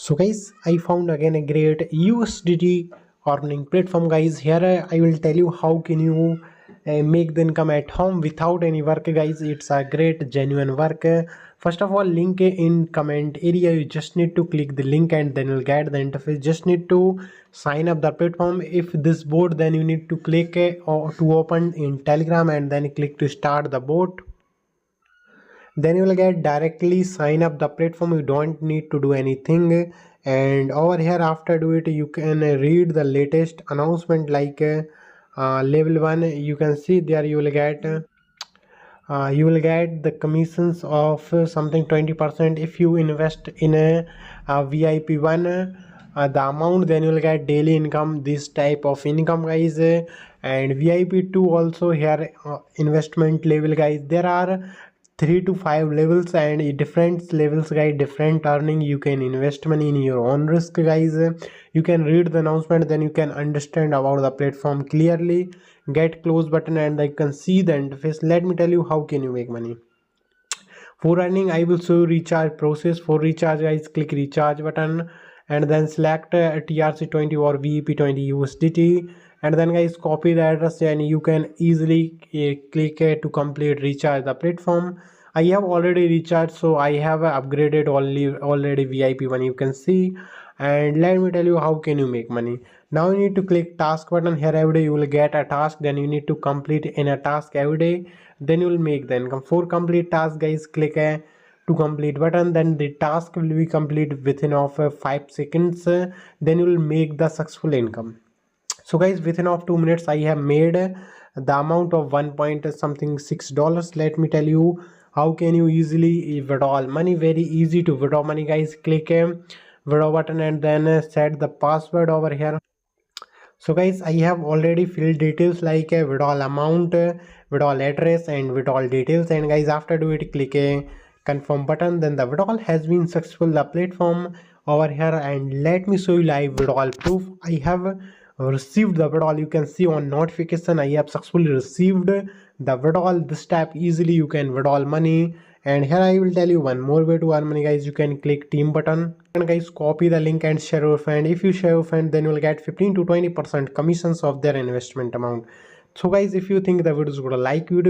So guys, I found again a great USDT earning platform guys. Here I will tell you how can you make the income at home without any work guys. It's a great genuine work. First of all, link in comment area. You just need to click the link and then you'll get the interface. Just need to sign up the platform. If this bot, then you need to click or to open in Telegram and then click to start the bot. Then you will get directly sign up the platform. You don't need to do anything, and over here after do it you can read the latest announcement like level 1. You can see there you will get the commissions of something 20% if you invest in a VIP one, the amount. Then you will get daily income, this type of income guys. And VIP 2 also here, investment level guys. There are 3 to 5 levels and different levels guys, different earning. You can invest money in your own risk guys. You can read the announcement, then you can understand about the platform clearly. Get close button and I can see the interface. Let me tell you how can you make money. For earning, I will show you recharge process. For recharge guys, click recharge button and then select TRC20 or VEP20 USDT, and then guys copy the address and you can easily click to complete recharge the platform. I have already recharged, so I have upgraded already VIP1, you can see. And let me tell you how can you make money. Now you need to click task button. Here every day you will get a task, then you need to complete in a task every day, then you will make the income. For complete task guys, click a to complete button, then the task will be complete within of 5 seconds. Then you will make the successful income. So guys, within of 2 minutes I have made the amount of 1 point something $6. Let me tell you how can you easily withdraw money. Very easy to withdraw money guys. Click a withdraw button and then set the password over here. So guys, I have already filled details like a withdrawal amount, withdrawal address and withdrawal details. And guys, after do it, click a confirm button, then the withdrawal has been successful, the platform over here. And let me show you live withdrawal proof. I have received the withdrawal. You can see on notification I have successfully received the withdrawal. This type easily you can withdraw money. And here I will tell you one more way to earn money guys. You can click team button and guys copy the link and share your friend. If you share your friend, then you will get 15 to 20% commissions of their investment amount. So guys, if you think the video is good, like video.